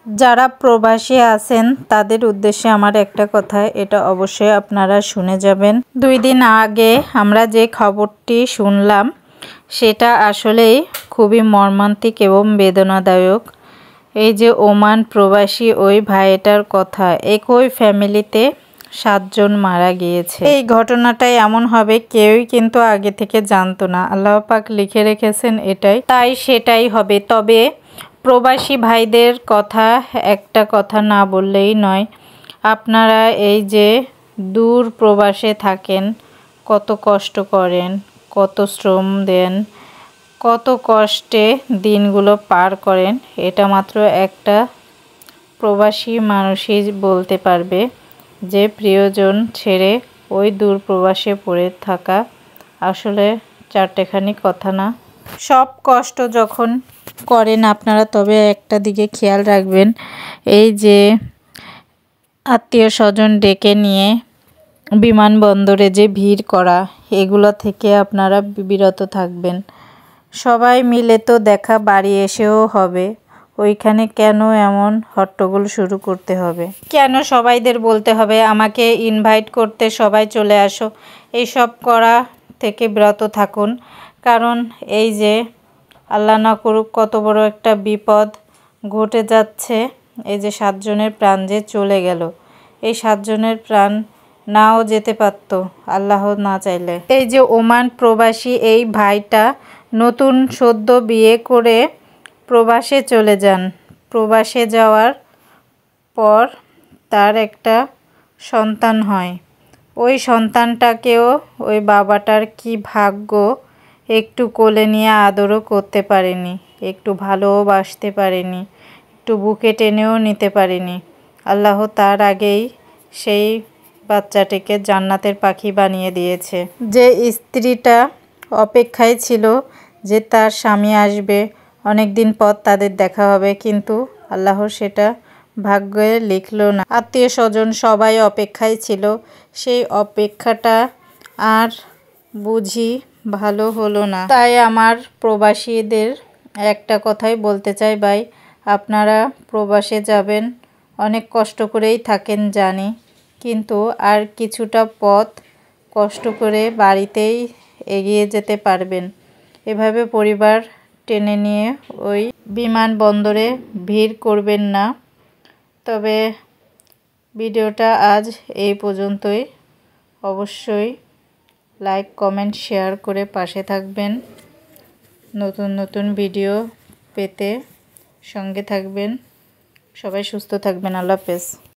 যারা প্রবাসী আছেন তাদের উদ্দেশ্যে আমার একটা কথা, এটা অবশ্যই আপনারা শুনে যাবেন। 2 দিন আগে আমরা যে খবরটি শুনলাম সেটা আসলেই খুবই মর্মান্তিক এবং বেদনাদায়ক। এই যে ওমান প্রবাসী ওই ভাইটার কথা, একই ফ্যামিলিতে 7 জন মারা গিয়েছে। এই ঘটনাটাই এমন হবে কেউই কিন্তু আগে থেকে জানতো না, আল্লাহ পাক লিখে রেখেছেন এটাই, তাই সেটাই হবে। তবে প্রবাসী ভাইদের কথা একটা কথা না বললেই নয়। আপনারা এই যে দূর প্রবাসে থাকেন, কত কষ্ট করেন, কত শ্রম দেন, কত কষ্টে দিনগুলো পার করেন, এটা মাত্র একটা প্রবাসী মানুষই বলতে পারবে যে প্রিয়জন ছেড়ে ওই দূর প্রবাসে পড়ে থাকা আসলে চারটেখানি কথা না। সব কষ্ট যখন করেন আপনারা, তবে একটা দিকে খেয়াল রাখবেন, এই যে আত্মীয় স্বজন ডেকে নিয়ে বিমানবন্দরে যে ভিড় করা, এগুলো থেকে আপনারা বিরত থাকবেন। সবাই মিলে তো দেখা বাড়ি এসেও হবে, ওইখানে কেন এমন হট্টগোল শুরু করতে হবে? কেন সবাইদের বলতে হবে আমাকে ইনভাইট করতে সবাই চলে আসো? এইসব করা থেকে বিরত থাকুন। কারণ এই যে আল্লাহ না করুক কত বড় একটা বিপদ ঘটে যাচ্ছে। এই যে 7 জনের প্রাণ যে চলে গেল, এই 7 জনের প্রাণ নাও যেতে পারতো আল্লাহ না চাইলে। এই যে ওমান প্রবাসী এই ভাইটা নতুন সদ্য বিয়ে করে প্রবাসে চলে যান। প্রবাসে যাওয়ার পর তার একটা সন্তান হয়। ওই সন্তানটাকেও ওই বাবাটার কি ভাগ্য, একটু কোলে নিয়ে আদরও করতে পারেনি, একটু ভালোবাসতে পারেনি, একটু বুকে টেনেও নিতে পারেনি। আল্লাহ তার আগেই সেই বাচ্চাটিকে জান্নাতের পাখি বানিয়ে দিয়েছে। যে স্ত্রীটা অপেক্ষায় ছিল যে তার স্বামী আসবে, অনেক দিন পর তাদের দেখা হবে, কিন্তু আল্লাহ সেটা ভাগ্যে লিখলো না। আত্মীয় স্বজন সবাই অপেক্ষায় ছিল, সেই অপেক্ষাটা আর বুঝি ভালো হলো না। তাই আমার প্রবাসীদের একটা কথাই বলতে চাই, ভাই আপনারা প্রবাসে যাবেন, অনেক কষ্ট করেই থাকেন জানি, কিন্তু আর কিছুটা পথ কষ্ট করে বাড়িতেই এগিয়ে যেতে পারবেন। এভাবে পরিবার টেনে নিয়ে ওই বিমানবন্দরে ভিড় করবেন না। তবে ভিডিওটা আজ এই পর্যন্তই। অবশ্যই লাইক, কমেন্ট, শেয়ার করে পাশে থাকবেন। নতুন নতুন ভিডিও পেতে সঙ্গে থাকবেন। সবাই সুস্থ থাকবেন। আল্লাহ হাফেজ।